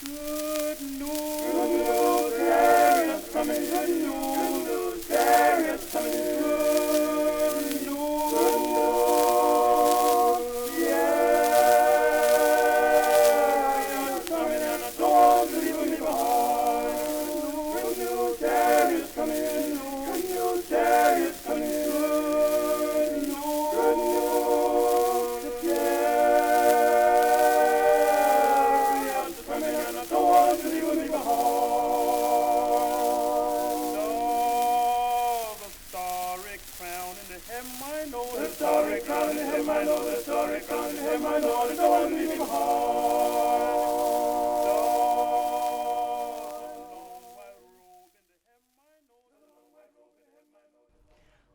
Good news, chariots coming. Good news, chariots coming. Good news, chariots coming, and I don't want to leave me behind. Good news, chariots coming. Good news, chariots coming. Good news, chariots coming, and I don't want to leave me behind. Oh, the starry crown in the hem, I know. The starry crown in the hem, I know. The starry crown in the hem, I know. I don't want to leave me behind.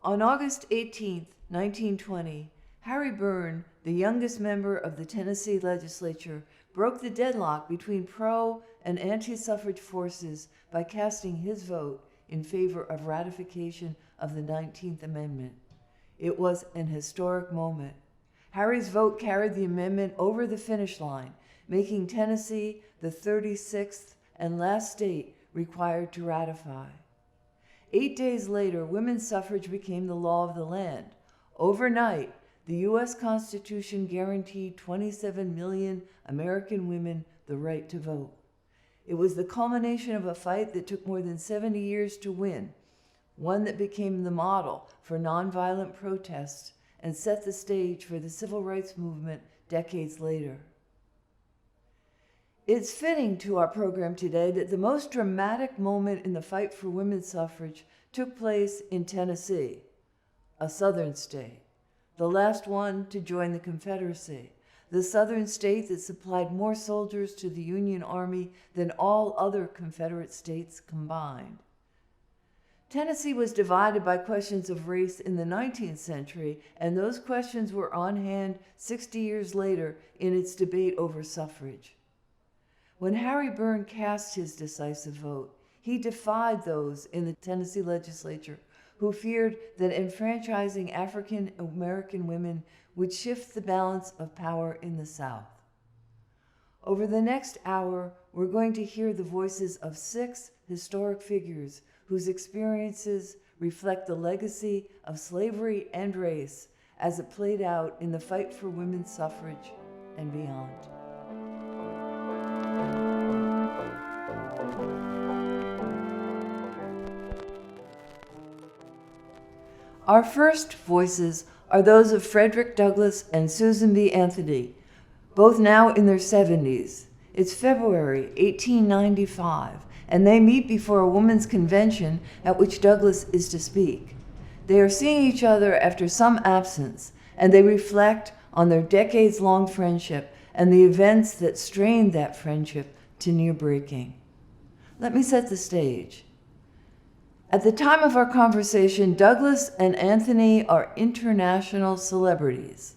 On August 18, 1920, Harry Byrne, the youngest member of the Tennessee legislature, broke the deadlock between pro- and anti-suffrage forces by casting his vote in favor of ratification of the 19th Amendment. It was an historic moment. Harry's vote carried the amendment over the finish line, making Tennessee the 36th and last state required to ratify. 8 days later, women's suffrage became the law of the land. Overnight, the U.S. Constitution guaranteed 27 million American women the right to vote. It was the culmination of a fight that took more than 70 years to win, one that became the model for nonviolent protests and set the stage for the civil rights movement decades later. It's fitting to our program today that the most dramatic moment in the fight for women's suffrage took place in Tennessee, a southern state, the last one to join the Confederacy, the southern state that supplied more soldiers to the Union Army than all other Confederate states combined. Tennessee was divided by questions of race in the 19th century, and those questions were on hand 60 years later in its debate over suffrage. When Harry Byrne cast his decisive vote, he defied those in the Tennessee legislature who feared that enfranchising African American women would shift the balance of power in the South. Over the next hour, we're going to hear the voices of 6 historic figures whose experiences reflect the legacy of slavery and race as it played out in the fight for women's suffrage and beyond. Our first voices are those of Frederick Douglass and Susan B. Anthony, both now in their 70s. It's February 1895, and they meet before a women's convention at which Douglass is to speak. They are seeing each other after some absence, and they reflect on their decades-long friendship and the events that strained that friendship to near breaking. Let me set the stage. At the time of our conversation, Douglass and Anthony are international celebrities.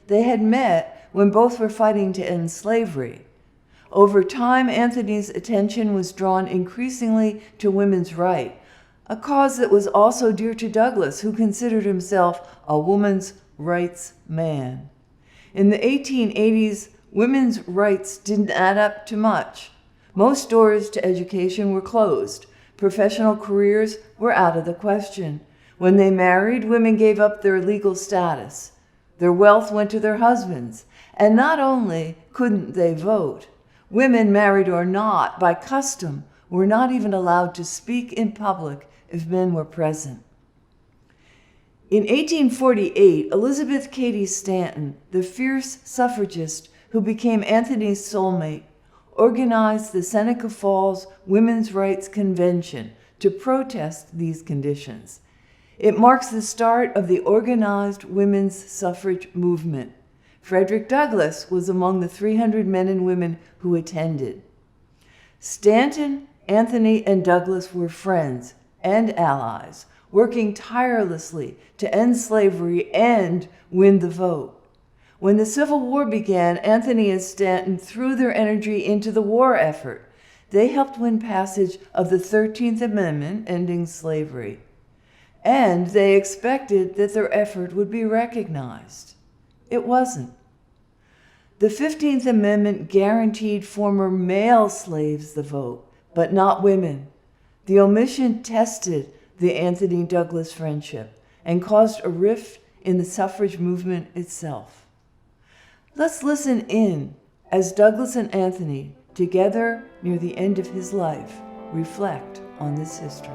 They had met when both were fighting to end slavery. Over time, Anthony's attention was drawn increasingly to women's rights, a cause that was also dear to Douglass, who considered himself a woman's rights man. In the 1880s, women's rights didn't add up to much. Most doors to education were closed. Professional careers were out of the question. When they married, women gave up their legal status. Their wealth went to their husbands. And not only couldn't they vote, women, married or not, by custom, were not even allowed to speak in public if men were present. In 1848, Elizabeth Cady Stanton, the fierce suffragist who became Anthony's soulmate, organized the Seneca Falls Women's Rights Convention to protest these conditions. It marks the start of the organized women's suffrage movement. Frederick Douglass was among the 300 men and women who attended. Stanton, Anthony, and Douglass were friends and allies, working tirelessly to end slavery and win the vote. When the Civil War began, Anthony and Stanton threw their energy into the war effort. They helped win passage of the 13th Amendment, ending slavery. And they expected that their effort would be recognized. It wasn't. The 15th Amendment guaranteed former male slaves the vote, but not women. The omission tested the Anthony Douglas friendship and caused a rift in the suffrage movement itself. Let's listen in as Douglas and Anthony, together near the end of his life, reflect on this history.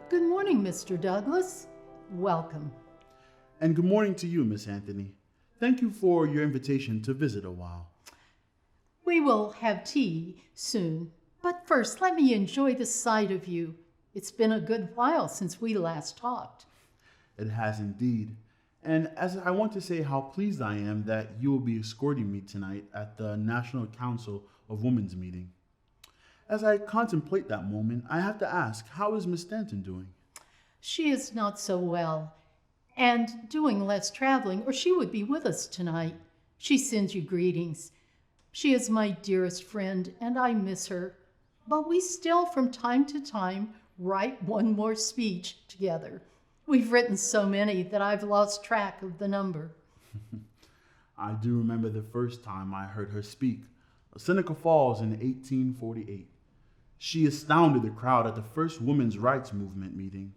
Good morning, Mr. Douglas. Welcome. And good morning to you, Miss Anthony. Thank you for your invitation to visit a while. We will have tea soon, but first let me enjoy the sight of you. It's been a good while since we last talked. It has indeed. And as I want to say how pleased I am that you will be escorting me tonight at the National Council of Women's meeting. As I contemplate that moment, I have to ask, how is Miss Stanton doing? She is not so well and doing less traveling, or she would be with us tonight. She sends you greetings. She is my dearest friend, and I miss her. But we still, from time to time, write one more speech together. We've written so many that I've lost track of the number. I do remember the first time I heard her speak, Seneca Falls in 1848. She astounded the crowd at the first women's rights movement meeting,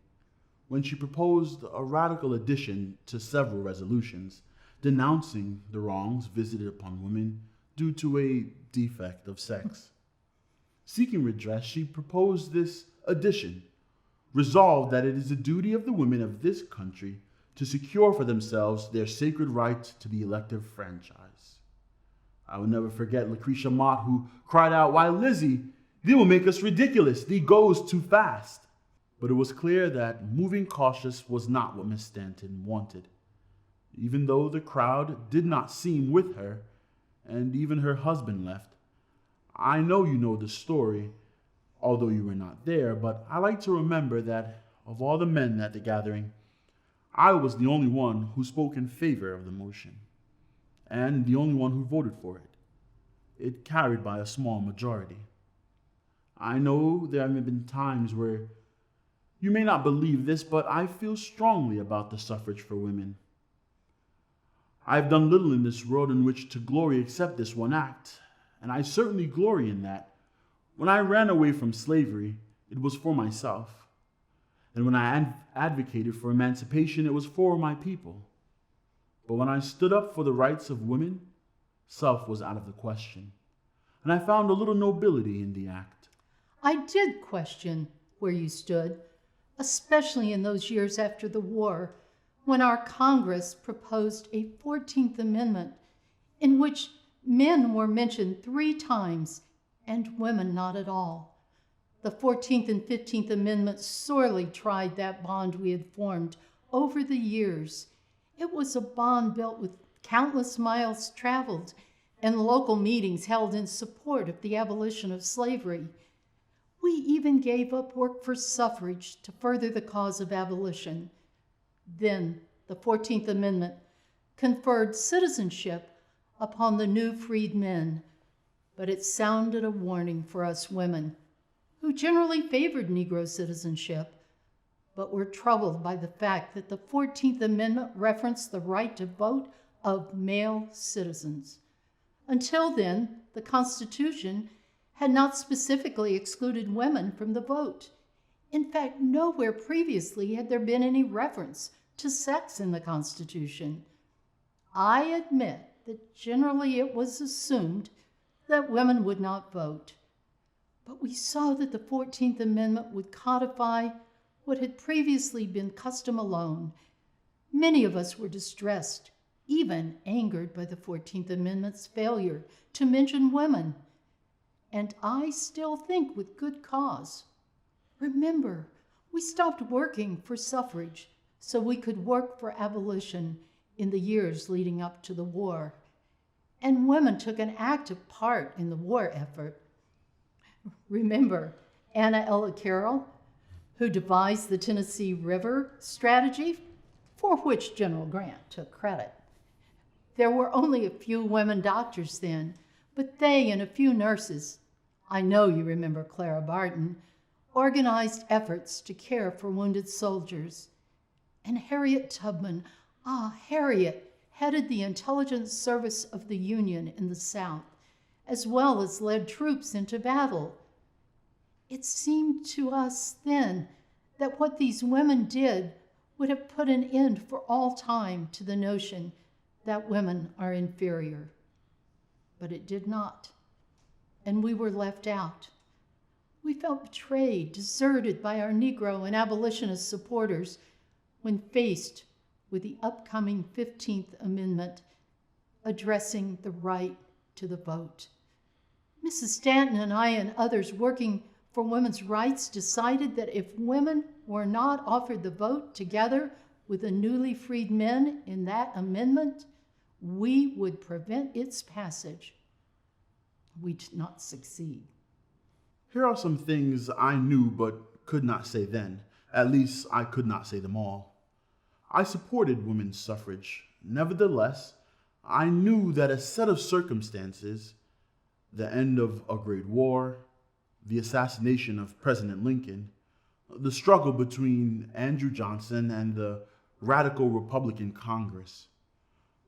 when she proposed a radical addition to several resolutions, denouncing the wrongs visited upon women due to a defect of sex. Seeking redress, she proposed this addition, resolved that it is the duty of the women of this country to secure for themselves their sacred right to the elective franchise. I will never forget Lucretia Mott, who cried out, "Why, Lizzie, they will make us ridiculous. Thee goes too fast." But it was clear that moving cautious was not what Miss Stanton wanted. Even though the crowd did not seem with her, and even her husband left. I know you know the story, although you were not there, but I like to remember that of all the men at the gathering, I was the only one who spoke in favor of the motion, and the only one who voted for it. It carried by a small majority. I know there have been times where you may not believe this, but I feel strongly about the suffrage for women. I've done little in this world in which to glory except this one act, and I certainly glory in that. When I ran away from slavery, it was for myself. And when I advocated for emancipation, it was for my people. But when I stood up for the rights of women, self was out of the question. And I found a little nobility in the act. I did question where you stood, especially in those years after the war, when our Congress proposed a 14th Amendment in which men were mentioned 3 times and women not at all. The 14th and 15th Amendments sorely tried that bond we had formed over the years. It was a bond built with countless miles traveled and local meetings held in support of the abolition of slavery. We even gave up work for suffrage to further the cause of abolition. Then the 14th Amendment conferred citizenship upon the new freed men, but it sounded a warning for us women, who generally favored Negro citizenship, but were troubled by the fact that the 14th Amendment referenced the right to vote of male citizens. Until then, the Constitution had not specifically excluded women from the vote. In fact, nowhere previously had there been any reference to sex in the Constitution. I admit that generally it was assumed that women would not vote. But we saw that the 14th Amendment would codify what had previously been custom alone. Many of us were distressed, even angered by the 14th Amendment's failure to mention women. And I still think with good cause. Remember, we stopped working for suffrage so we could work for abolition in the years leading up to the war. And women took an active part in the war effort. Remember Anna Ella Carroll, who devised the Tennessee River strategy, for which General Grant took credit. There were only a few women doctors then, but they and a few nurses, I know you remember Clara Barton, organized efforts to care for wounded soldiers. And Harriet Tubman, Harriet, headed the intelligence service of the Union in the South, as well as led troops into battle. It seemed to us then that what these women did would have put an end for all time to the notion that women are inferior. But it did not, and we were left out. We felt betrayed, deserted by our Negro and abolitionist supporters when faced with the upcoming 15th Amendment addressing the right to the vote. Mrs. Stanton and I and others working for women's rights decided that if women were not offered the vote together with the newly freed men in that amendment, we would prevent its passage. We did not succeed. Here are some things I knew but could not say then. At least I could not say them all. I supported women's suffrage. Nevertheless, I knew that a set of circumstances, the end of a great war, the assassination of President Lincoln, the struggle between Andrew Johnson and the radical Republican Congress,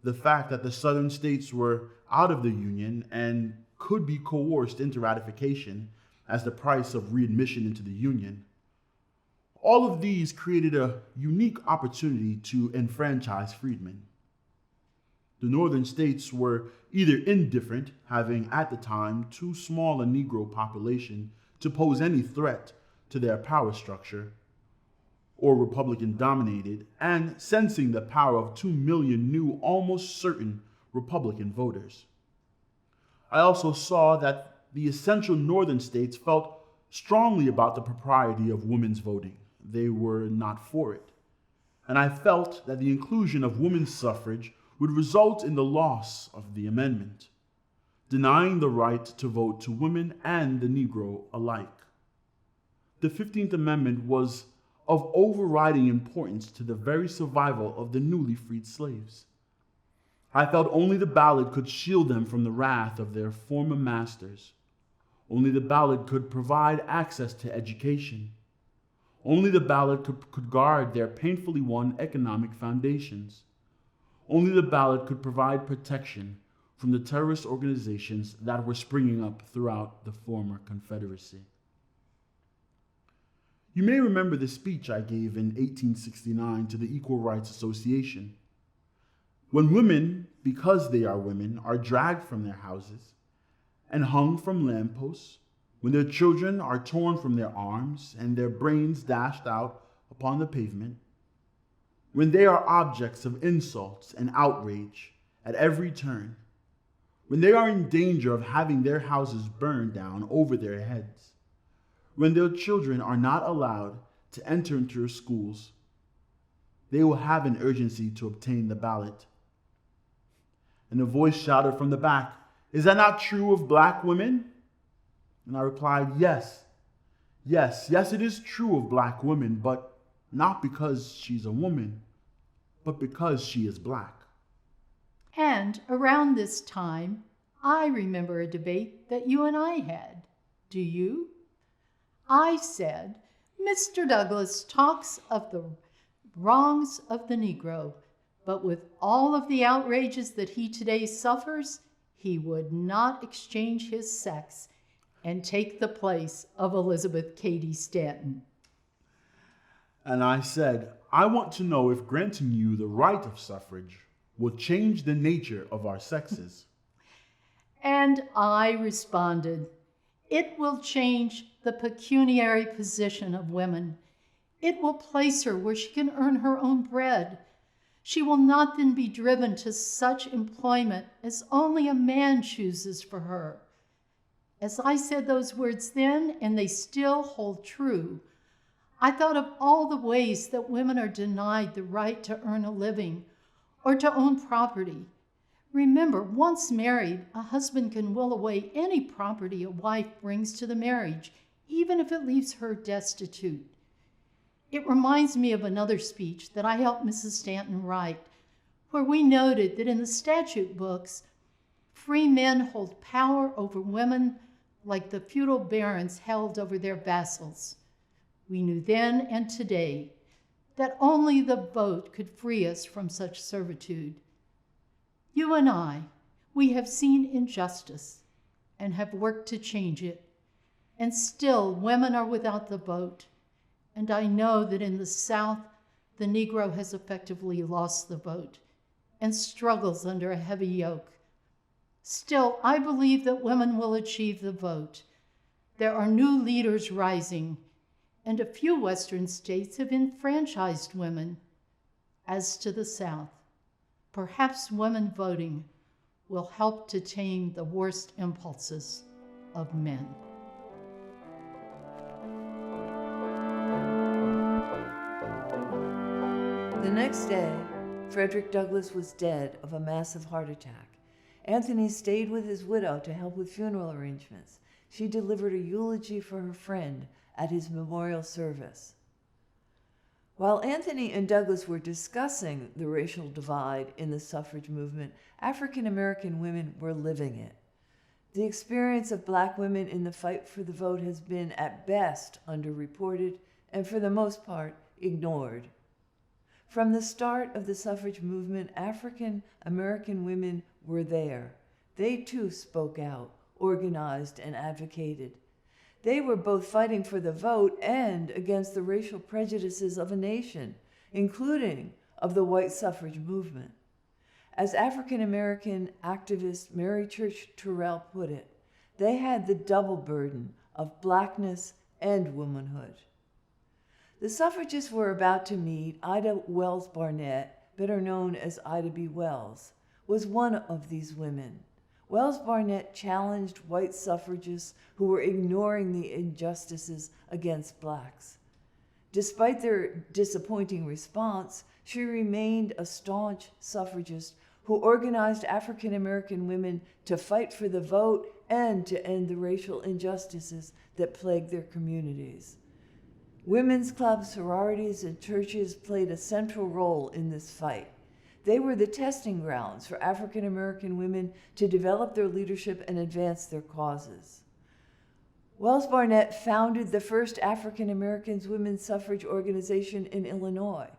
the fact that the Southern states were out of the Union and could be coerced into ratification as the price of readmission into the Union. All of these created a unique opportunity to enfranchise freedmen. The Northern states were either indifferent, having at the time too small a Negro population to pose any threat to their power structure, or Republican dominated, and sensing the power of 2 million new, almost certain Republican voters. I also saw that the essential Northern states felt strongly about the propriety of women's voting. They were not for it. And I felt that the inclusion of women's suffrage would result in the loss of the amendment, denying the right to vote to women and the Negro alike. The 15th Amendment was of overriding importance to the very survival of the newly freed slaves. I felt only the ballot could shield them from the wrath of their former masters. Only the ballot could provide access to education. Only the ballot could guard their painfully won economic foundations. Only the ballot could provide protection from the terrorist organizations that were springing up throughout the former Confederacy. You may remember the speech I gave in 1869 to the Equal Rights Association. When women, because they are women, are dragged from their houses and hung from lampposts, when their children are torn from their arms and their brains dashed out upon the pavement, when they are objects of insults and outrage at every turn, when they are in danger of having their houses burned down over their heads, when their children are not allowed to enter into their schools, they will have an urgency to obtain the ballot. And a voice shouted from the back, "Is that not true of black women?" And I replied, yes, it is true of black women, but not because she's a woman, but because she is black. And around this time, I remember a debate that you and I had. Do you? I said, Mr. Douglas talks of the wrongs of the Negro, but with all of the outrages that he today suffers, he would not exchange his sex and take the place of Elizabeth Cady Stanton. And I said, I want to know if granting you the right of suffrage will change the nature of our sexes. And I responded, it will change the pecuniary position of women. It will place her where she can earn her own bread. She will not then be driven to such employment as only a man chooses for her. As I said those words then, and they still hold true, I thought of all the ways that women are denied the right to earn a living or to own property. Remember, once married, a husband can will away any property a wife brings to the marriage, even if it leaves her destitute. It reminds me of another speech that I helped Mrs. Stanton write, where we noted that in the statute books, free men hold power over women like the feudal barons held over their vassals. We knew then and today that only the vote could free us from such servitude. You and I, we have seen injustice and have worked to change it, and still women are without the vote. And I know that in the South, the Negro has effectively lost the vote and struggles under a heavy yoke. Still, I believe that women will achieve the vote. There are new leaders rising, and a few Western states have enfranchised women. As to the South, perhaps women voting will help to tame the worst impulses of men. The next day, Frederick Douglass was dead of a massive heart attack. Anthony stayed with his widow to help with funeral arrangements. She delivered a eulogy for her friend at his memorial service. While Anthony and Douglass were discussing the racial divide in the suffrage movement, African American women were living it. The experience of Black women in the fight for the vote has been, at best, underreported and, for the most part, ignored. From the start of the suffrage movement, African American women were there. They too spoke out, organized, and advocated. They were both fighting for the vote and against the racial prejudices of a nation, including of the white suffrage movement. As African American activist Mary Church Terrell put it, they had the double burden of Blackness and womanhood. The suffragists were about to meet. Ida WELLS-BARNETT, better known as Ida B. Wells, was one of these women. WELLS-BARNETT challenged white suffragists who were ignoring the injustices against Blacks. Despite their disappointing response, she remained a staunch suffragist who organized African American women to fight for the vote and to end the racial injustices that plagued their communities. Women's clubs, sororities, and churches played a central role in this fight. They were the testing grounds for African American women to develop their leadership and advance their causes. WELLS-BARNETT founded the first African American women's suffrage organization in Illinois.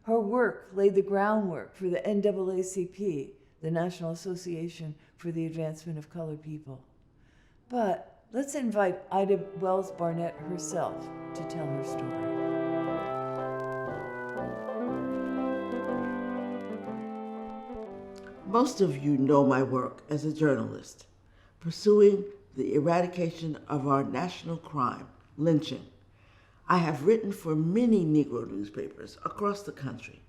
Her work laid the groundwork for the NAACP, the National Association for the Advancement of Colored People. But let's invite Ida WELLS-BARNETT herself to tell her story. Most of you know my work as a journalist, pursuing the eradication of our national crime, lynching. I have written for many Negro newspapers across the country.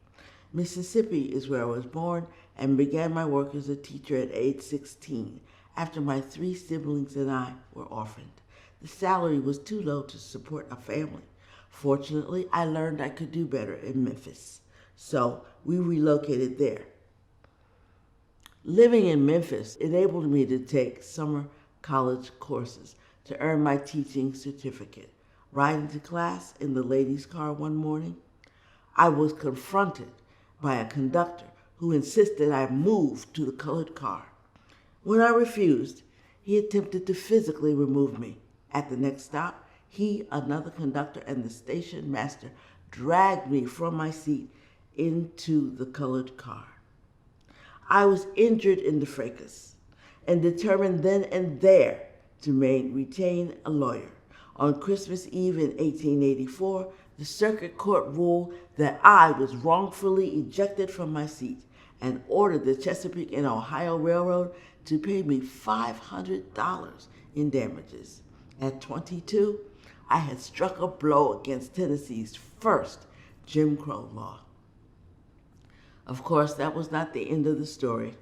Mississippi is where I was born and began my work as a teacher at age 16 after my 3 siblings and I were orphaned. The salary was too low to support a family. Fortunately, I learned I could do better in Memphis, so we relocated there. Living in Memphis enabled me to take summer college courses to earn my teaching certificate. Riding to class in the ladies' car one morning, I was confronted by a conductor who insisted I move to the colored car. When I refused, he attempted to physically remove me. At the next stop, he, another conductor, and the station master dragged me from my seat into the colored car. I was injured in the fracas and determined then and there to retain a lawyer. On Christmas Eve in 1884, the circuit court ruled that I was wrongfully ejected from my seat and ordered the Chesapeake and Ohio Railroad to pay me $500 in damages. At 22, I had struck a blow against Tennessee's first Jim Crow law. Of course, that was not the end of the story.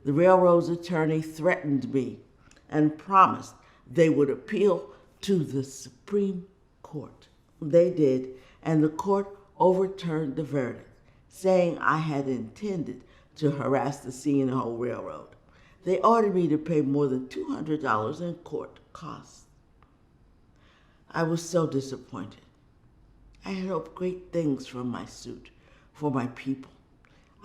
The railroad's attorney threatened me and promised they would appeal to the Supreme Court. They did, and the court overturned the verdict, saying I had intended to harass the C&O Railroad. They ordered me to pay more than $200 in court costs. I was so disappointed. I had hoped great things from my suit, for my people.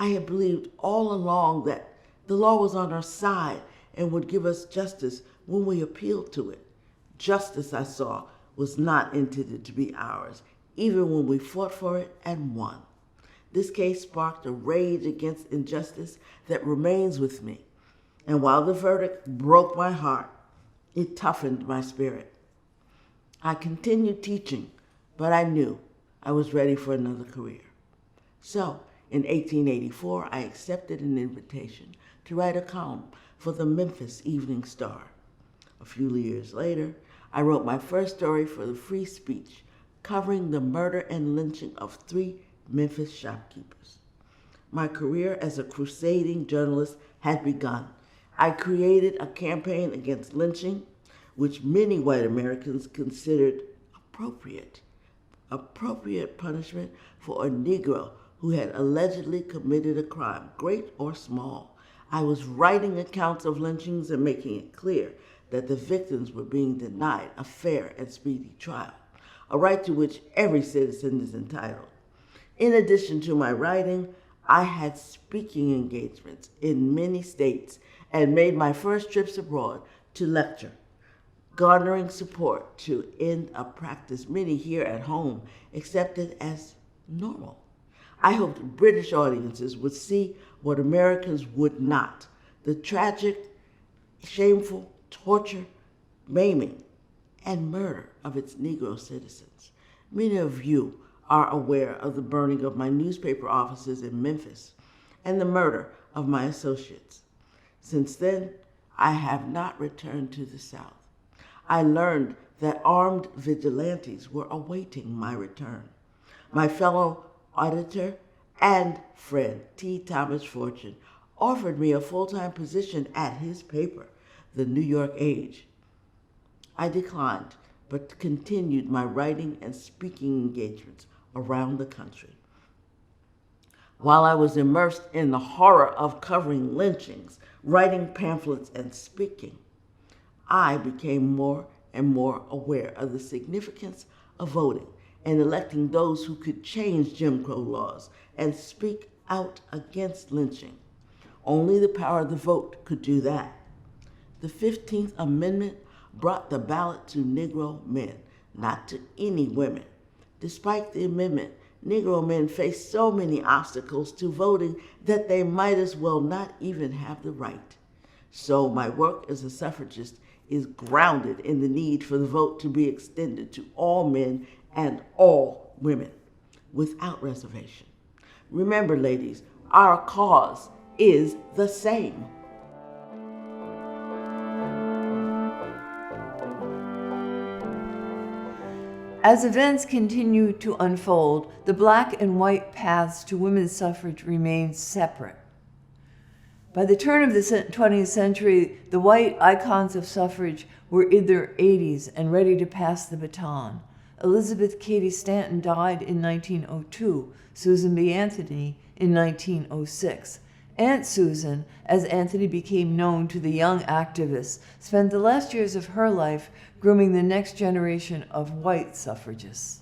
I had believed all along that the law was on our side and would give us justice when we appealed to it. Justice, I saw, was not intended to be ours, even when we fought for it and won. This case sparked a rage against injustice that remains with me. And while the verdict broke my heart, it toughened my spirit. I continued teaching, but I knew I was ready for another career. So, in 1884, I accepted an invitation to write a column for the Memphis Evening Star. A few years later, I wrote my first story for the Free Speech, covering the murder and lynching of 3 Memphis shopkeepers. My career as a crusading journalist had begun. I created a campaign against lynching, which many white Americans considered appropriate punishment for a Negro who had allegedly committed a crime, great or small. I was writing accounts of lynchings and making it clear that the victims were being denied a fair and speedy trial, a right to which every citizen is entitled. In addition to my writing, I had speaking engagements in many states and made my first trips abroad to lecture, garnering support to end a practice many here at home accepted as normal. I hoped British audiences would see what Americans would not: the tragic, shameful torture, maiming, and murder of its Negro citizens. Many of you are aware of the burning of my newspaper offices in Memphis and the murder of my associates. Since then, I have not returned to the South. I learned that armed vigilantes were awaiting my return. My fellow auditor and friend, T.Thomas Fortune, offered me a full-time position at his paper, the New York Age. I declined, but continued my writing and speaking engagements around the country. While I was immersed in the horror of covering lynchings, writing pamphlets, and speaking, I became more and more aware of the significance of voting and electing those who could change Jim Crow laws and speak out against lynching. Only the power of the vote could do that. The 15th Amendment brought the ballot to Negro men, not to any women. Despite the amendment, Negro men faced so many obstacles to voting that they might as well not even have the right. So my work as a suffragist is grounded in the need for the vote to be extended to all men and all women, without reservation. Remember, ladies, our cause is the same. As events continue to unfold, the black and white paths to women's suffrage remain separate. By the turn of the 20th century, the white icons of suffrage were in their 80s and ready to pass the baton. Elizabeth Cady Stanton died in 1902, Susan B. Anthony in 1906. Aunt Susan, as Anthony became known to the young activists, spent the last years of her life grooming the next generation of white suffragists.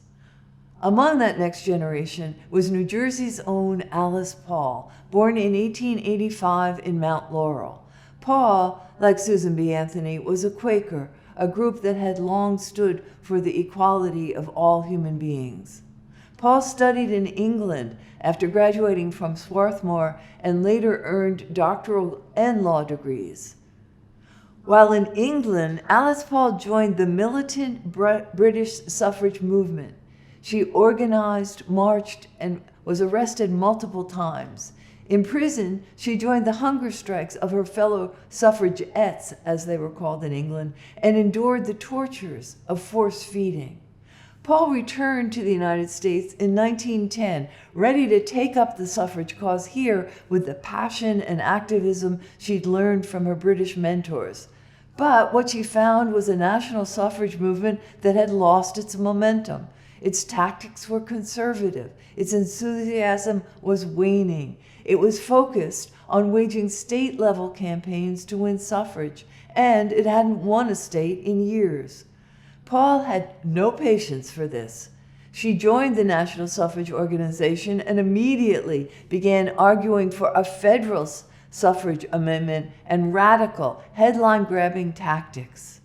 Among that next generation was New Jersey's own Alice Paul, born in 1885 in Mount Laurel. Paul, like Susan B. Anthony, was a Quaker, a group that had long stood for the equality of all human beings. Paul studied in England after graduating from Swarthmore and later earned doctoral and law degrees. While in England, Alice Paul joined the militant British suffrage movement. She organized, marched, and was arrested multiple times. In prison, she joined the hunger strikes of her fellow suffragettes, as they were called in England, and endured the tortures of force feeding. Paul returned to the United States in 1910, ready to take up the suffrage cause here with the passion and activism she'd learned from her British mentors. But what she found was a national suffrage movement that had lost its momentum. Its tactics were conservative. Its enthusiasm was waning. It was focused on waging state-level campaigns to win suffrage, and it hadn't won a state in years. Paul had no patience for this. She joined the National Suffrage Organization and immediately began arguing for a federal suffrage amendment and radical, headline-grabbing tactics.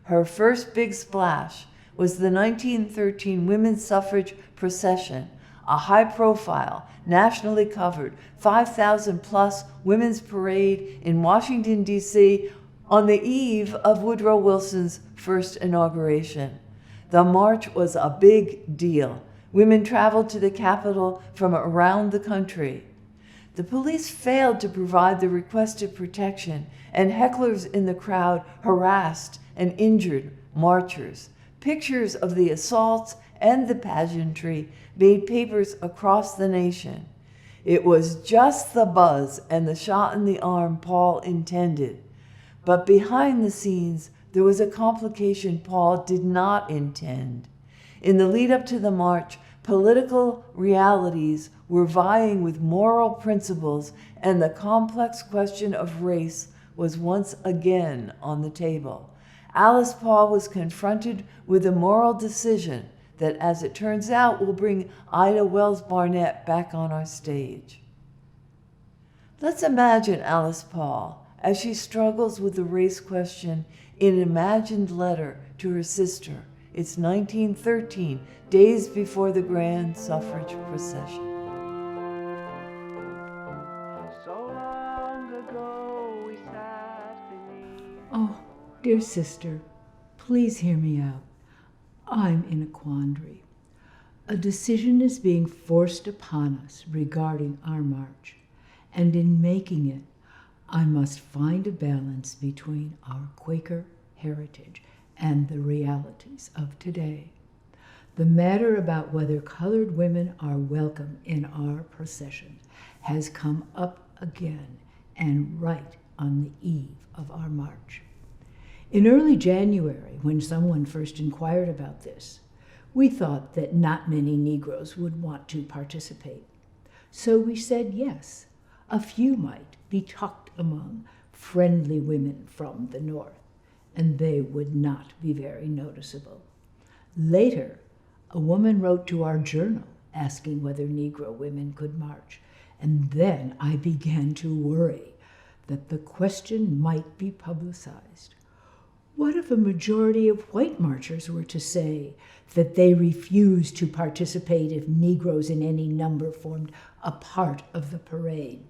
Her first big splash was the 1913 Women's Suffrage Procession, a high-profile, nationally covered, 5,000-plus women's parade in Washington, D.C. on the eve of Woodrow Wilson's first inauguration. The march was a big deal. Women traveled to the Capitol from around the country. The police failed to provide the requested protection, and hecklers in the crowd harassed and injured marchers. Pictures of the assaults and the pageantry made papers across the nation. It was just the buzz and the shot in the arm Paul intended. But behind the scenes, there was a complication Paul did not intend. In the lead up to the march, political realities were vying with moral principles, and the complex question of race was once again on the table. Alice Paul was confronted with a moral decision that, as it turns out, will bring Ida WELLS-BARNETT back on our stage. Let's imagine Alice Paul as she struggles with the race question in an imagined letter to her sister. It's 1913, days before the grand suffrage procession. So long ago we sat beneath. Oh, dear sister, please hear me out. I'm in a quandary. A decision is being forced upon us regarding our march, and in making it, I must find a balance between our Quaker heritage and the realities of today. The matter about whether colored women are welcome in our procession has come up again, and right on the eve of our march. In early January, when someone first inquired about this, we thought that not many Negroes would want to participate. So we said yes, a few might be tucked among friendly women from the North, and they would not be very noticeable. Later, a woman wrote to our journal asking whether Negro women could march, and then I began to worry that the question might be publicized. What if a majority of white marchers were to say that they refused to participate if Negroes in any number formed a part of the parade?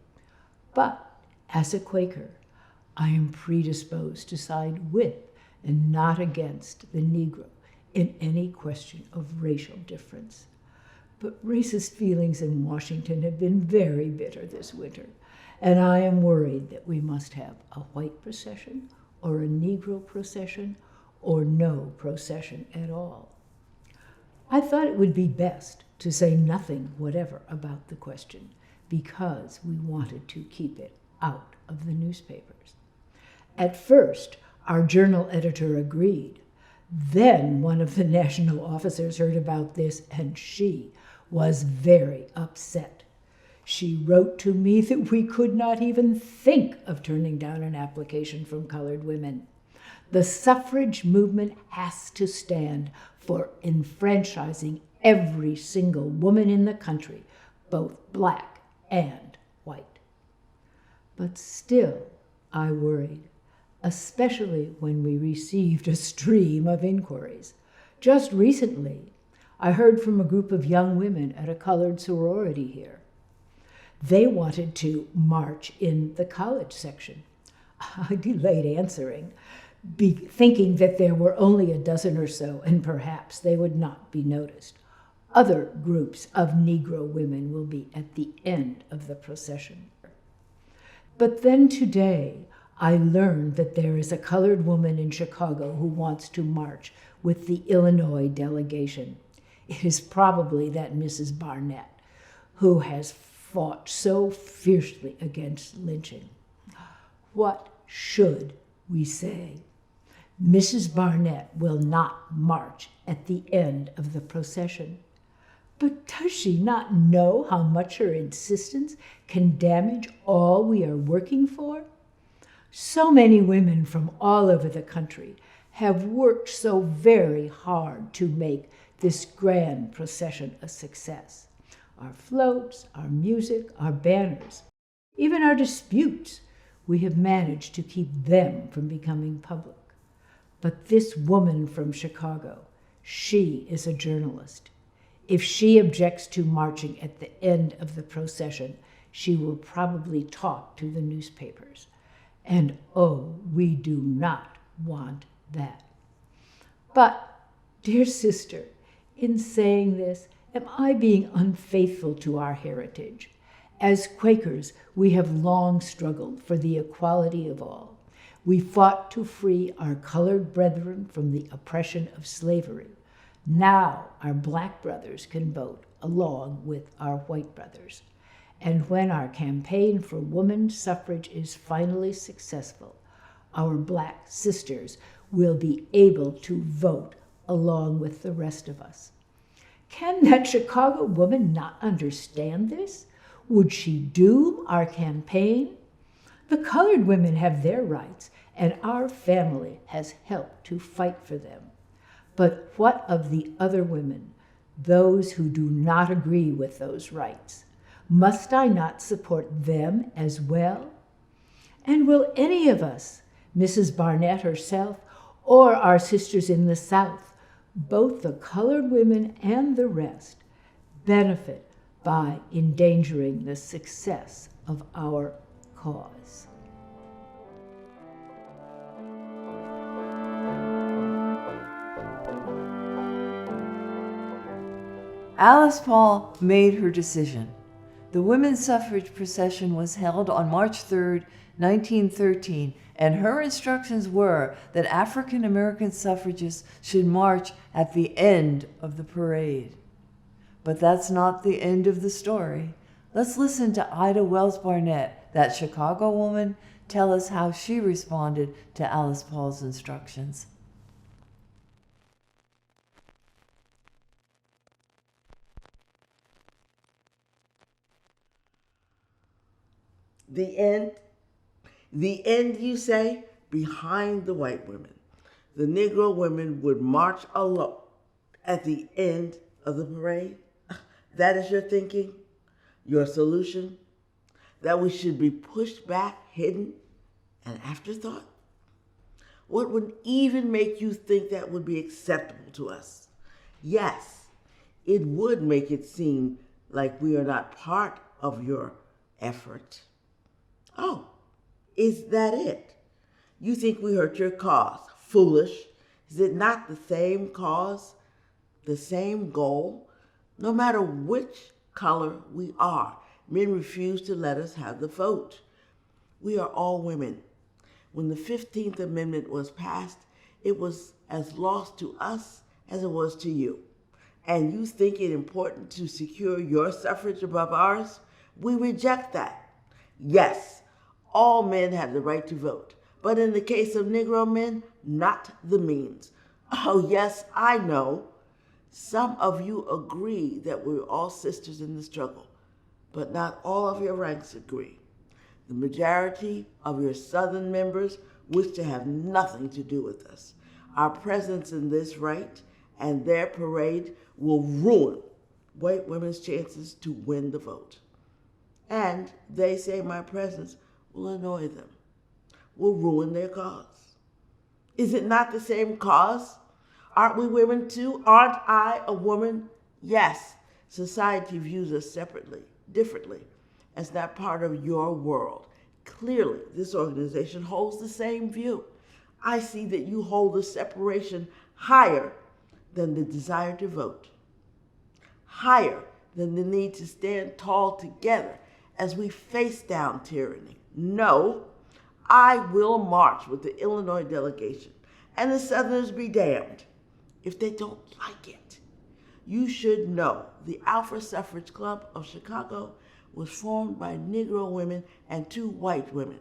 But as a Quaker, I am predisposed to side with and not against the Negro in any question of racial difference. But racist feelings in Washington have been very bitter this winter, and I am worried that we must have a white procession or a Negro procession or no procession at all. I thought it would be best to say nothing whatever about the question because we wanted to keep it out of the newspapers. At first, our journal editor agreed. Then one of the national officers heard about this, and she was very upset. She wrote to me that we could not even think of turning down an application from colored women. The suffrage movement has to stand for enfranchising every single woman in the country, both black and white. But still, I worried, especially when we received a stream of inquiries. Just recently, I heard from a group of young women at a colored sorority here. They wanted to march in the college section. I delayed answering, thinking that there were only a dozen or so, and perhaps they would not be noticed. Other groups of Negro women will be at the end of the procession. But then today, I learned that there is a colored woman in Chicago who wants to march with the Illinois delegation. It is probably that Mrs. Barnett, who has fought so fiercely against lynching. What should we say? Mrs. Barnett will not march at the end of the procession. But does she not know how much her insistence can damage all we are working for? So many women from all over the country have worked so very hard to make this grand procession a success. Our floats, our music, our banners, even our disputes, we have managed to keep them from becoming public. But this woman from Chicago, She is a journalist. If she objects to marching at the end of the procession, she will probably talk to the newspapers. And oh, we do not want that. But, dear sister, in saying this, am I being unfaithful to our heritage? As Quakers, we have long struggled for the equality of all. We fought to free our colored brethren from the oppression of slavery. Now our black brothers can vote along with our white brothers. And when our campaign for women's suffrage is finally successful, our black sisters will be able to vote along with the rest of us. Can that Chicago woman not understand this? Would she doom our campaign? The colored women have their rights, and our family has helped to fight for them. But what of the other women, those who do not agree with those rights? Must I not support them as well? And will any of us, Mrs. Barnett herself, or our sisters in the South, both the colored women and the rest, benefit by endangering the success of our cause? Alice Paul made her decision. The women's suffrage procession was held on March 3, 1913, and her instructions were that African American suffragists should march at the end of the parade. But that's not the end of the story. Let's listen to Ida WELLS-BARNETT, that Chicago woman, tell us how she responded to Alice Paul's instructions. The end, you say, behind the white women. The Negro women would march alone at the end of the parade. That is your thinking, your solution, that we should be pushed back, hidden, an afterthought? What would even make you think that would be acceptable to us? Yes, it would make it seem like we are not part of your effort. Oh, is that it? You think we hurt your cause? Foolish. Is it not the same cause, the same goal? No matter which color we are, men refuse to let us have the vote. We are all women. When the 15th Amendment was passed, it was as lost to us as it was to you. And you think it important to secure your suffrage above ours? We reject that. Yes, all men have the right to vote, but in the case of Negro men, not the means. Oh yes, I know. Some of you agree that we're all sisters in the struggle, but not all of your ranks agree. The majority of your Southern members wish to have nothing to do with us. Our presence in this right and their parade will ruin white women's chances to win the vote. And they say my presence will annoy them, will ruin their cause. Is it not the same cause? Aren't we women too? Aren't I a woman? Yes, society views us separately, differently, as not part of your world. Clearly, this organization holds the same view. I see that you hold the separation higher than the desire to vote, higher than the need to stand tall together as we face down tyranny. No, I will march with the Illinois delegation, and the Southerners be damned if they don't like it. You should know the Alpha Suffrage Club of Chicago was formed by Negro women and 2 white women,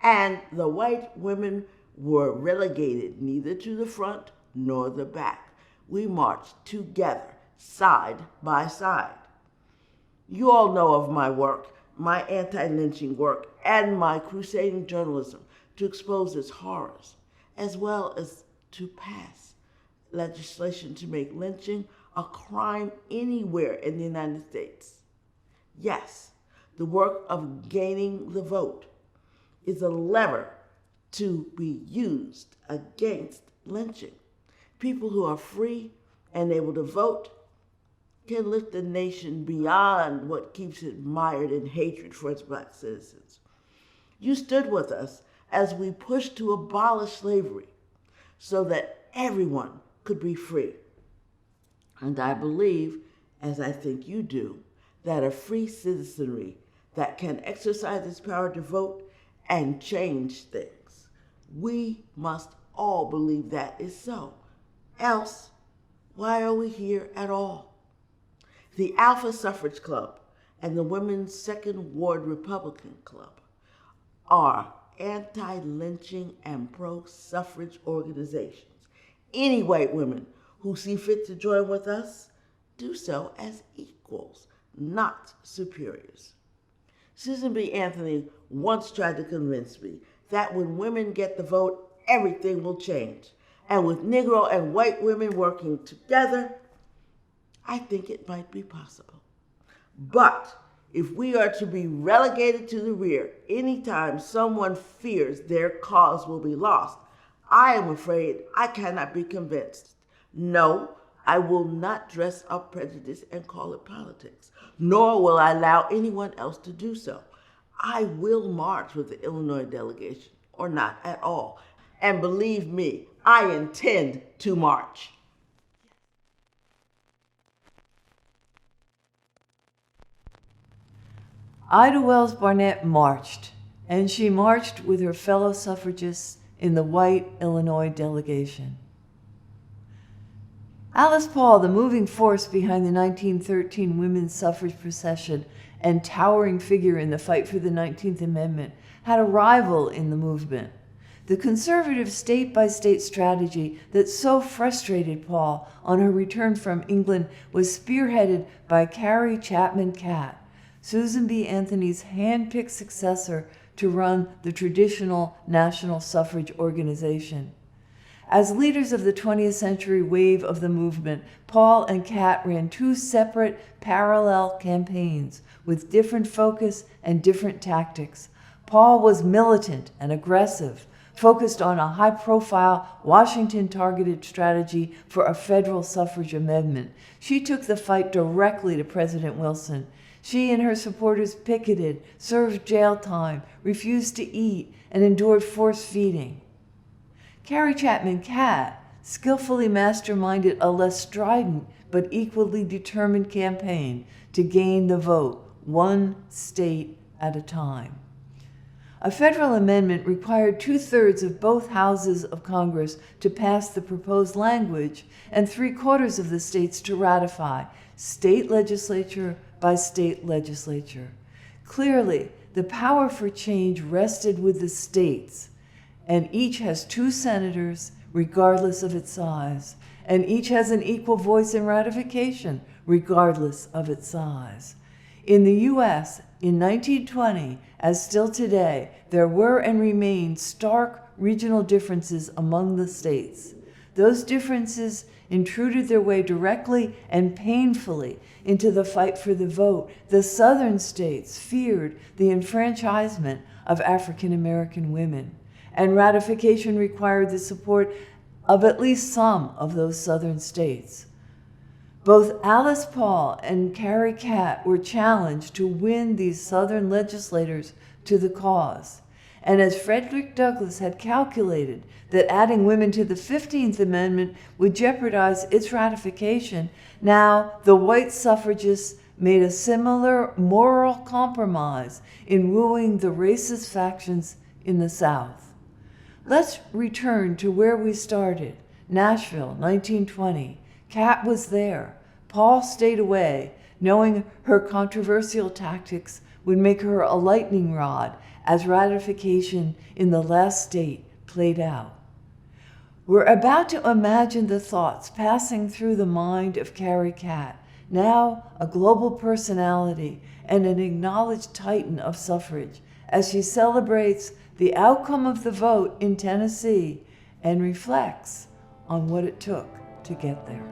and the white women were relegated neither to the front nor the back. We marched together, side by side. You all know of my work, my anti-lynching work, and my crusading journalism to expose its horrors, as well as to pass legislation to make lynching a crime anywhere in the United States. Yes, the work of gaining the vote is a lever to be used against lynching. People who are free and able to vote can lift the nation beyond what keeps it mired in hatred for its black citizens. You stood with us as we pushed to abolish slavery so that everyone could be free. And I believe, as I think you do, that a free citizenry that can exercise its power to vote and change things. We must all believe that is so. Else, why are we here at all? The Alpha Suffrage Club and the Women's Second Ward Republican Club are anti-lynching and pro-suffrage organizations. Any white women who see fit to join with us do so as equals, not superiors. Susan B. Anthony once tried to convince me that when women get the vote, everything will change. And with Negro and white women working together, I think it might be possible. But if we are to be relegated to the rear anytime someone fears their cause will be lost, I am afraid I cannot be convinced. No, I will not dress up prejudice and call it politics, nor will I allow anyone else to do so. I will march with the Illinois delegation, or not at all. And believe me, I intend to march. Ida WELLS-BARNETT marched, and she marched with her fellow suffragists in the white Illinois delegation. Alice Paul, the moving force behind the 1913 women's suffrage procession and towering figure in the fight for the 19th Amendment, had a rival in the movement. The conservative state-by-state strategy that so frustrated Paul on her return from England was spearheaded by CARRIE Chapman Catt, Susan B. Anthony's hand-picked successor to run the traditional national suffrage organization. As leaders of the 20th century wave of the movement, Paul and Catt ran two separate, parallel campaigns with different focus and different tactics. Paul was militant and aggressive, focused on a high-profile, Washington-targeted strategy for a federal suffrage amendment. She took the fight directly to President Wilson. She and her supporters picketed, served jail time, refused to eat, and endured forced feeding. CARRIE Chapman Catt skillfully masterminded a less strident but equally determined campaign to gain the vote, one state at a time. A federal amendment required 2/3 of both houses of Congress to pass the proposed language and 3/4 of the states to ratify, state legislature by state legislature. Clearly, the power for change rested with the states, and each has 2 senators, regardless of its size, and each has an equal voice in ratification, regardless of its size. In the U.S., in 1920, as still today, there were and remain stark regional differences among the states. Those differences intruded their way directly and painfully into the fight for the vote. The southern states feared the enfranchisement of African American women, and ratification required the support of at least some of those southern states. Both Alice Paul and CARRIE Catt were challenged to win these southern legislators to the cause. And as Frederick Douglass had calculated that adding women to the 15th Amendment would jeopardize its ratification, now the white suffragists made a similar moral compromise in wooing the racist factions in the South. Let's return to where we started, Nashville, 1920. Catt was there. Paul stayed away, knowing her controversial tactics would make her a lightning rod as ratification in the last state played out. We're about to imagine the thoughts passing through the mind of CARRIE Catt, now a global personality and an acknowledged titan of suffrage, as she celebrates the outcome of the vote in Tennessee and reflects on what it took to get there.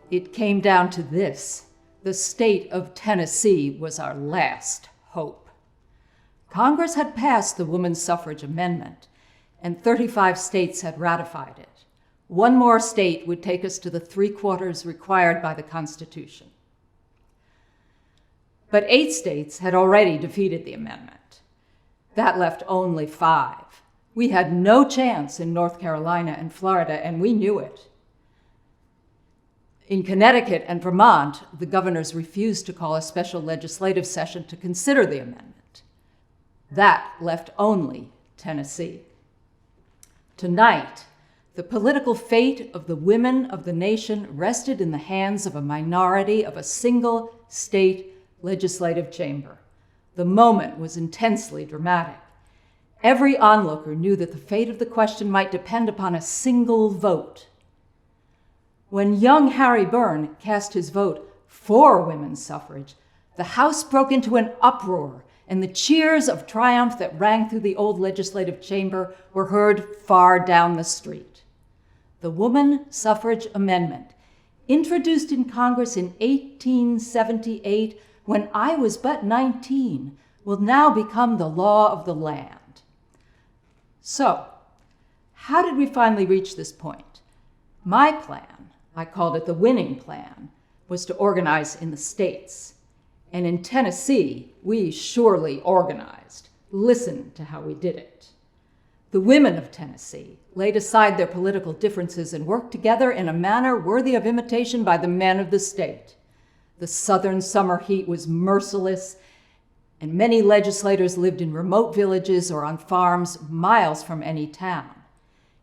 It came down to this. The state of Tennessee was our last hope. Congress had passed the Women's Suffrage Amendment, and 35 states had ratified it. One more state would take us to the 3/4 required by the Constitution. But 8 states had already defeated the amendment. That left only 5. We had no chance in North Carolina and Florida, and we knew it. In Connecticut and Vermont, the governors refused to call a special legislative session to consider the amendment. That left only Tennessee. Tonight, the political fate of the women of the nation rested in the hands of a minority of a single state legislative chamber. The moment was intensely dramatic. Every onlooker knew that the fate of the question might depend upon a single vote. When young Harry Byrne cast his vote for women's suffrage, the House broke into an uproar, and the cheers of triumph that rang through the old legislative chamber were heard far down the street. The Woman Suffrage Amendment, introduced in Congress in 1878, when I was but 19, will now become the law of the land. So, how did we finally reach this point? My plan, I called it the winning plan, was to organize in the states. And in Tennessee, we surely organized. Listen to how we did it. The women of Tennessee laid aside their political differences and worked together in a manner worthy of imitation by the men of the state. The southern summer heat was merciless, and many legislators lived in remote villages or on farms miles from any town.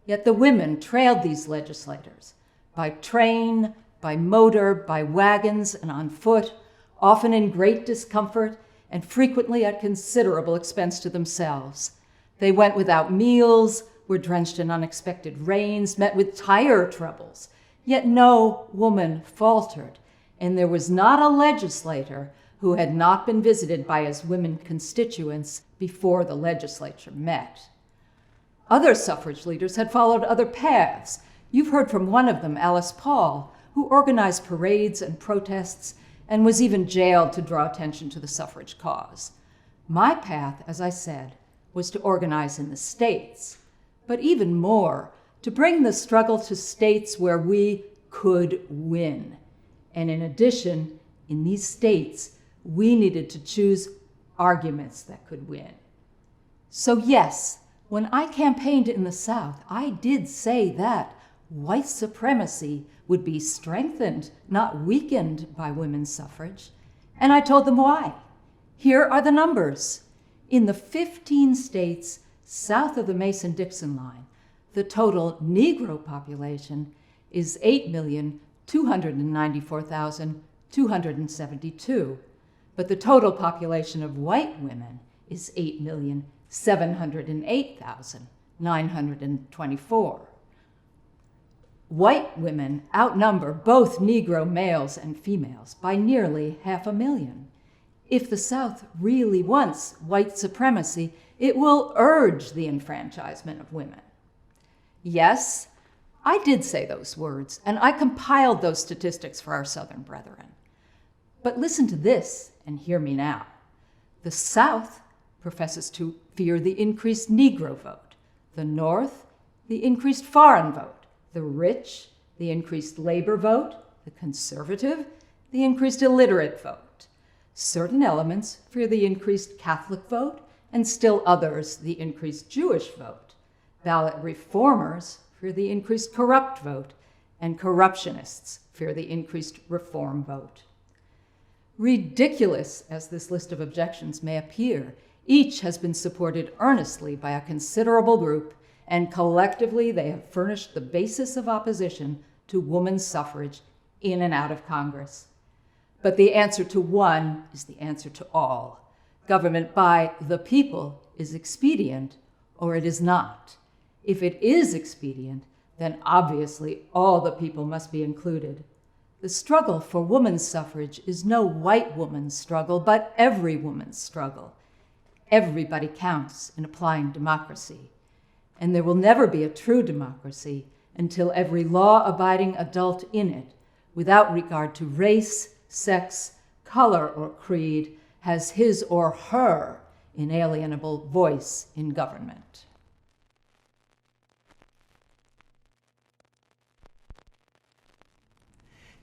Yet the women trailed these legislators by train, by motor, by wagons, and on foot, often in great discomfort and frequently at considerable expense to themselves. They went without meals, were drenched in unexpected rains, met with tire troubles, yet no woman faltered, and there was not a legislator who had not been visited by his women constituents before the legislature met. Other suffrage leaders had followed other paths. You've heard from one of them, Alice Paul, who organized parades and protests and was even jailed to draw attention to the suffrage cause. My path, as I said, was to organize in the states, but even more, to bring the struggle to states where we could win. And in addition, in these states, we needed to choose arguments that could win. So yes, when I campaigned in the South, I did say that white supremacy would be strengthened, not weakened by women's suffrage. And I told them why. Here are the numbers. In the 15 states south of the Mason-Dixon line, the total Negro population is 8,294,272, but the total population of white women is 8,708,924. White women outnumber both Negro males and females by nearly 500,000. If the South really wants white supremacy, it will urge the enfranchisement of women. Yes, I did say those words, and I compiled those statistics for our Southern brethren. But listen to this and hear me now. The South professes to fear the increased Negro vote, the North, the increased foreign vote, the rich, the increased labor vote, the conservative, the increased illiterate vote. Certain elements fear the increased Catholic vote, and still others the increased Jewish vote. Ballot reformers fear the increased corrupt vote, and corruptionists fear the increased reform vote. Ridiculous as this list of objections may appear, each has been supported earnestly by a considerable group, and collectively they have furnished the basis of opposition to women's suffrage in and out of Congress. But the answer to one is the answer to all. Government by the people is expedient, or it is not. If it is expedient, then obviously all the people must be included. The struggle for women's suffrage is no white woman's struggle, but every woman's struggle. Everybody counts in applying democracy. And there will never be a true democracy until every law-abiding adult in it, without regard to race, sex, color, or creed, has his or her inalienable voice in government.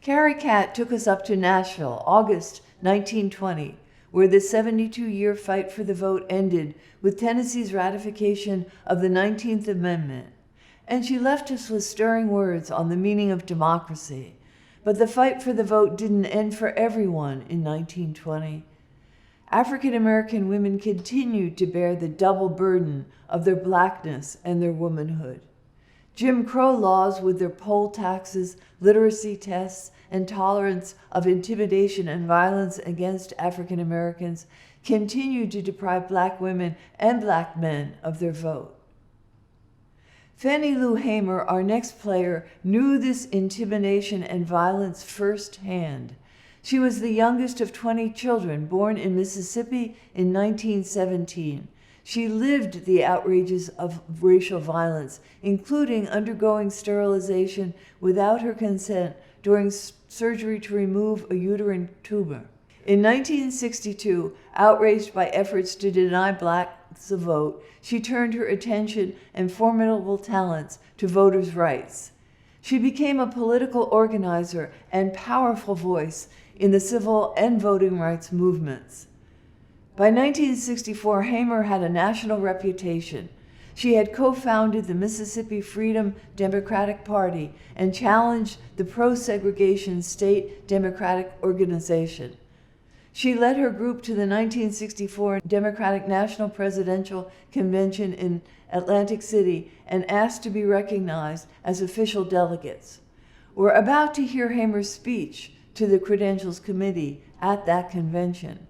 CARRIE CATT took us up to Nashville, August 1920, where the 72-year fight for the vote ended with Tennessee's ratification of the 19th Amendment. And she left us with stirring words on the meaning of democracy. But the fight for the vote didn't end for everyone in 1920. African American women continued to bear the double burden of their blackness and their womanhood. Jim Crow laws, with their poll taxes, literacy tests, and tolerance of intimidation and violence against African Americans, continued to deprive black women and black men of their vote. Fannie Lou Hamer, our next player, knew this intimidation and violence firsthand. She was the youngest of 20 children born in Mississippi in 1917. She lived the outrages of racial violence, including undergoing sterilization without her consent during surgery to remove a uterine tumor. In 1962, outraged by efforts to deny blacks the vote, she turned her attention and formidable talents to voters' rights. She became a political organizer and powerful voice in the civil and voting rights movements. By 1964, Hamer had a national reputation. She had co-founded the Mississippi Freedom Democratic Party and challenged the pro-segregation state Democratic Organization. She led her group to the 1964 Democratic National Presidential Convention in Atlantic City and asked to be recognized as official delegates. We're about to hear Hamer's speech to the Credentials Committee at that convention.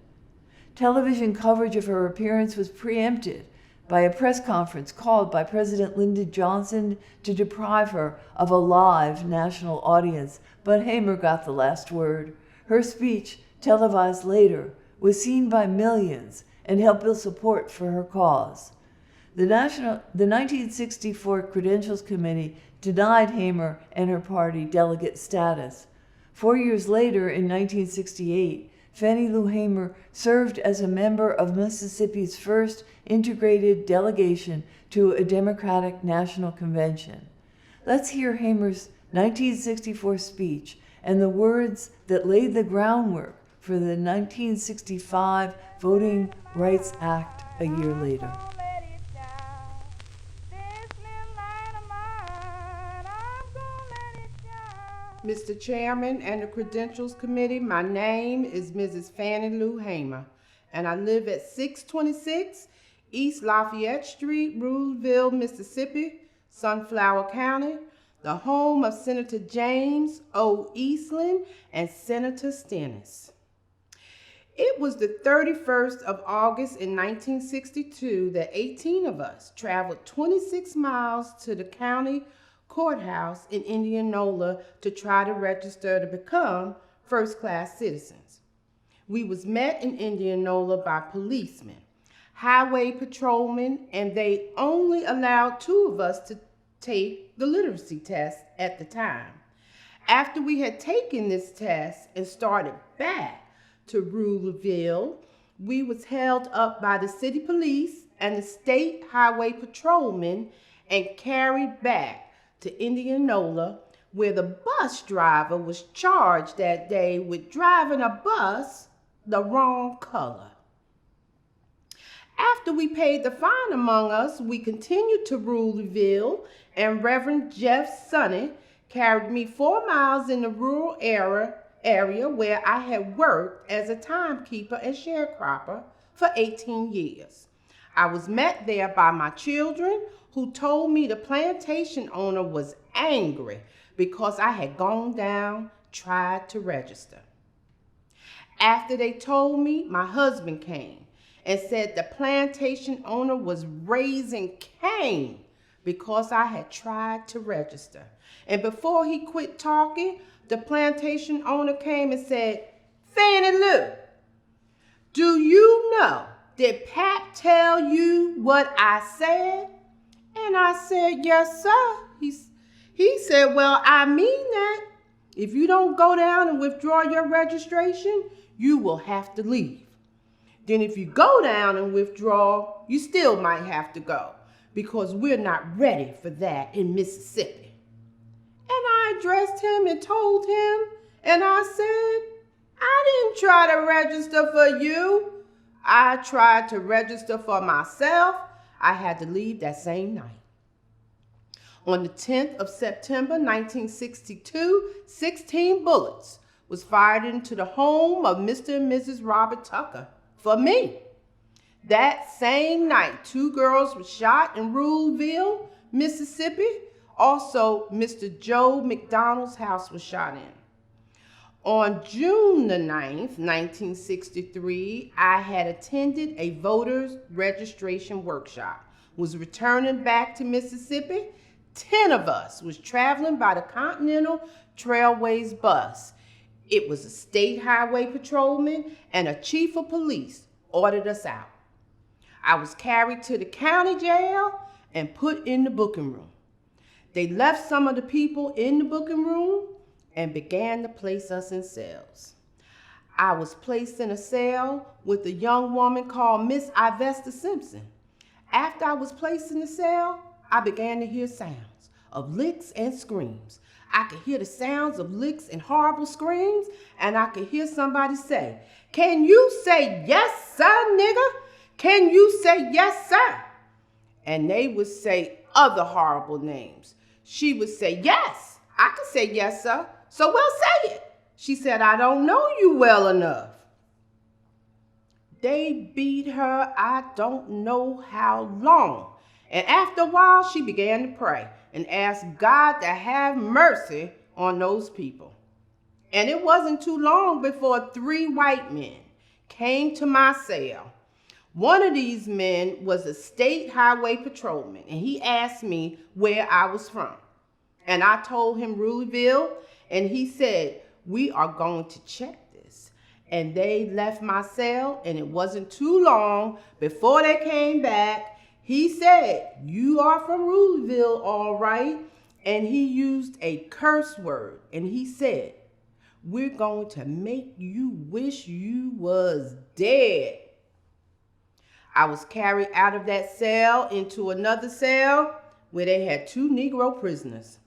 Television coverage of her appearance was preempted by a press conference called by President Lyndon Johnson to deprive her of a live national audience, but Hamer got the last word. Her speech, televised later, was seen by millions and helped build support for her cause. The 1964 Credentials Committee denied Hamer and her party delegate status. 4 years later, in 1968, Fannie Lou Hamer served as a member of Mississippi's first integrated delegation to a Democratic National Convention. Let's hear Hamer's 1964 speech and the words that laid the groundwork for the 1965 Voting Rights Act a year later. Mr. Chairman and the Credentials Committee, my name is Mrs. Fannie Lou Hamer, and I live at 626 East Lafayette Street, Ruleville, Mississippi, Sunflower County, the home of Senator James O. Eastland and Senator Stennis. It was the 31st of August in 1962 that 18 of us traveled 26 miles to the county courthouse in Indianola to try to register to become first-class citizens. We was met in Indianola by policemen, highway patrolmen, and they only allowed 2 of us to take the literacy test at the time. After we had taken this test and started back to Ruleville, we was held up by the city police and the state highway patrolmen and carried back to Indianola, where the bus driver was charged that day with driving a bus the wrong color. After we paid the fine among us, we continued to Ruleville, and Reverend Jeff Sonny carried me 4 miles in the rural area where I had worked as a timekeeper and sharecropper for 18 years. I was met there by my children, who told me the plantation owner was angry because I had gone down, tried to register. After they told me, my husband came and said the plantation owner was raising Cain because I had tried to register. And before he quit talking, the plantation owner came and said, "Fannie Lou, do you know, did Pap tell you what I said?" And I said, "Yes, sir." He said, "Well, I mean that. If you don't go down and withdraw your registration, you will have to leave. Then if you go down and withdraw, you still might have to go because we're not ready for that in Mississippi. And I addressed him and told him, and I said, I didn't try to register for you. I tried to register for myself. I had to leave that same night. On the 10th of September, 1962, 16 bullets was fired into the home of Mr. and Mrs. Robert Tucker for me. That same night, 2 girls were shot in Ruleville, Mississippi. Also, Mr. Joe McDonald's house was shot in. On June the 9th, 1963, I had attended a voters registration workshop, was returning back to Mississippi. 10 of us was traveling by the Continental Trailways bus. It was a state highway patrolman and a chief of police ordered us out. I was carried to the county jail and put in the booking room. They left some of the people in the booking room and began to place us in cells. I was placed in a cell with a young woman called Miss Ivesta Simpson. After I was placed in the cell, I began to hear sounds of licks and screams. I could hear the sounds of licks and horrible screams, and I could hear somebody say, "Can you say yes, sir, nigga? Can you say yes, sir?" And they would say other horrible names. She would say, "Yes, I can say yes, sir. So well, say it." She said, "I don't know you well enough." They beat her I don't know how long. And after a while, she began to pray and ask God to have mercy on those people. And it wasn't too long before 3 white men came to my cell. One of these men was a state highway patrolman, and he asked me where I was from. And I told him Ruleville, and he said, "We are going to check this." And they left my cell, and it wasn't too long before they came back. He said, "You are from Ruleville, all right." And he used a curse word, and he said, "We're going to make you wish you was dead." I was carried out of that cell into another cell where they had 2 Negro prisoners.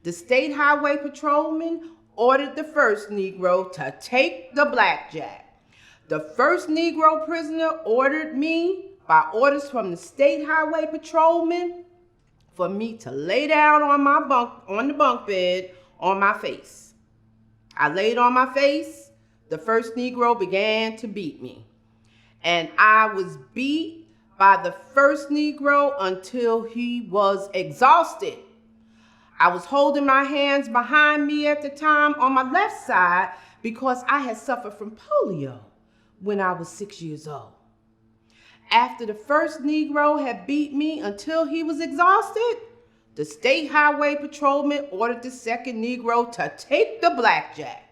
The state highway patrolman ordered the first Negro to take the blackjack. The first Negro prisoner ordered me, by orders from the state highway patrolman, for me to lay down on the bunk bed on my face. I laid on my face. The first Negro began to beat me. And I was beat by the first Negro until he was exhausted. I was holding my hands behind me at the time on my left side because I had suffered from polio when I was 6 years old. After the first Negro had beat me until he was exhausted, the state highway patrolman ordered the second Negro to take the blackjack.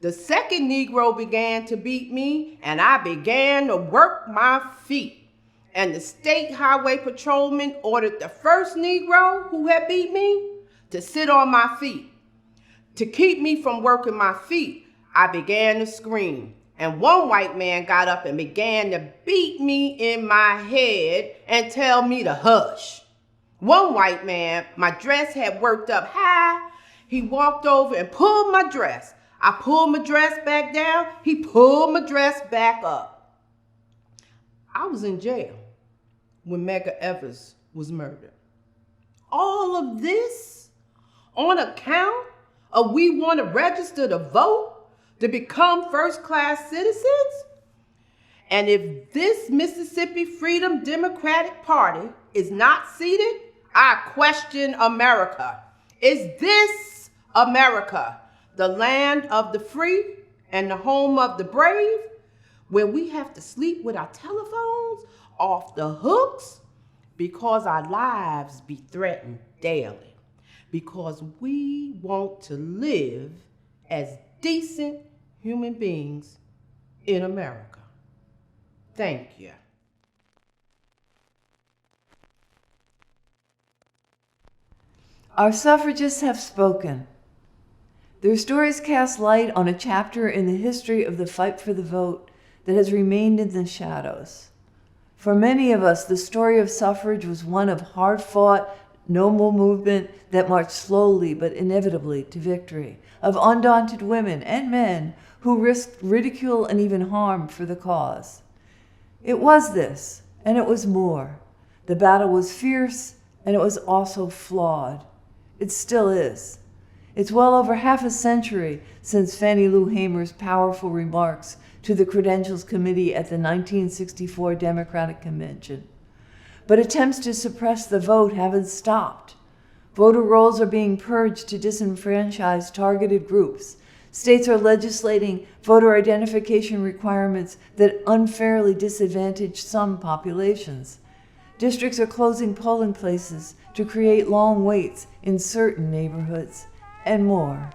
The second Negro began to beat me, and I began to work my feet. And the state highway patrolman ordered the first Negro who had beat me to sit on my feet. To keep me from working my feet, I began to scream. And one white man got up and began to beat me in my head and tell me to hush. One white man, my dress had worked up high. He walked over and pulled my dress. I pulled my dress back down. He pulled my dress back up. I was in jail when Medgar Evers was murdered. All of this on account of we want to register to vote to become first-class citizens? And if this Mississippi Freedom Democratic Party is not seated, I question America. Is this America, the land of the free and the home of the brave, where we have to sleep with our telephones off the hooks because our lives be threatened daily, because we want to live as decent human beings in America? Thank you. Our suffragists have spoken. Their stories cast light on a chapter in the history of the fight for the vote that has remained in the shadows. For many of us, the story of suffrage was one of hard-fought, noble movement that marched slowly but inevitably to victory, of undaunted women and men who risked ridicule and even harm for the cause. It was this, and it was more. The battle was fierce, and it was also flawed. It still is. It's well over half a century since Fannie Lou Hamer's powerful remarks to the Credentials Committee at the 1964 Democratic Convention. But attempts to suppress the vote haven't stopped. Voter rolls are being purged to disenfranchise targeted groups. States are legislating voter identification requirements that unfairly disadvantage some populations. Districts are closing polling places to create long waits in certain neighborhoods, and more.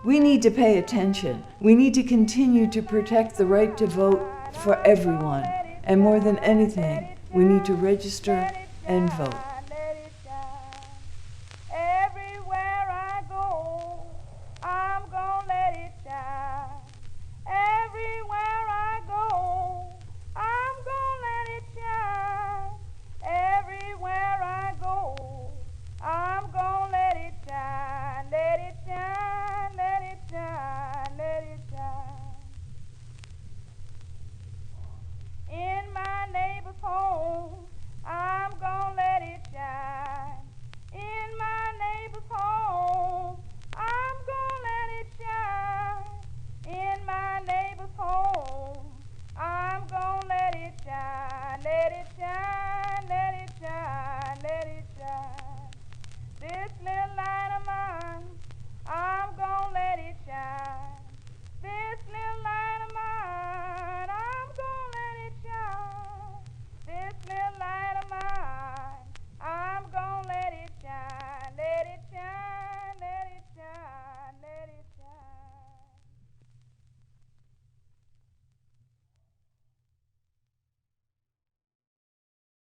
We need to pay attention. We need to continue to protect the right to vote for everyone. And more than anything, we need to register and vote.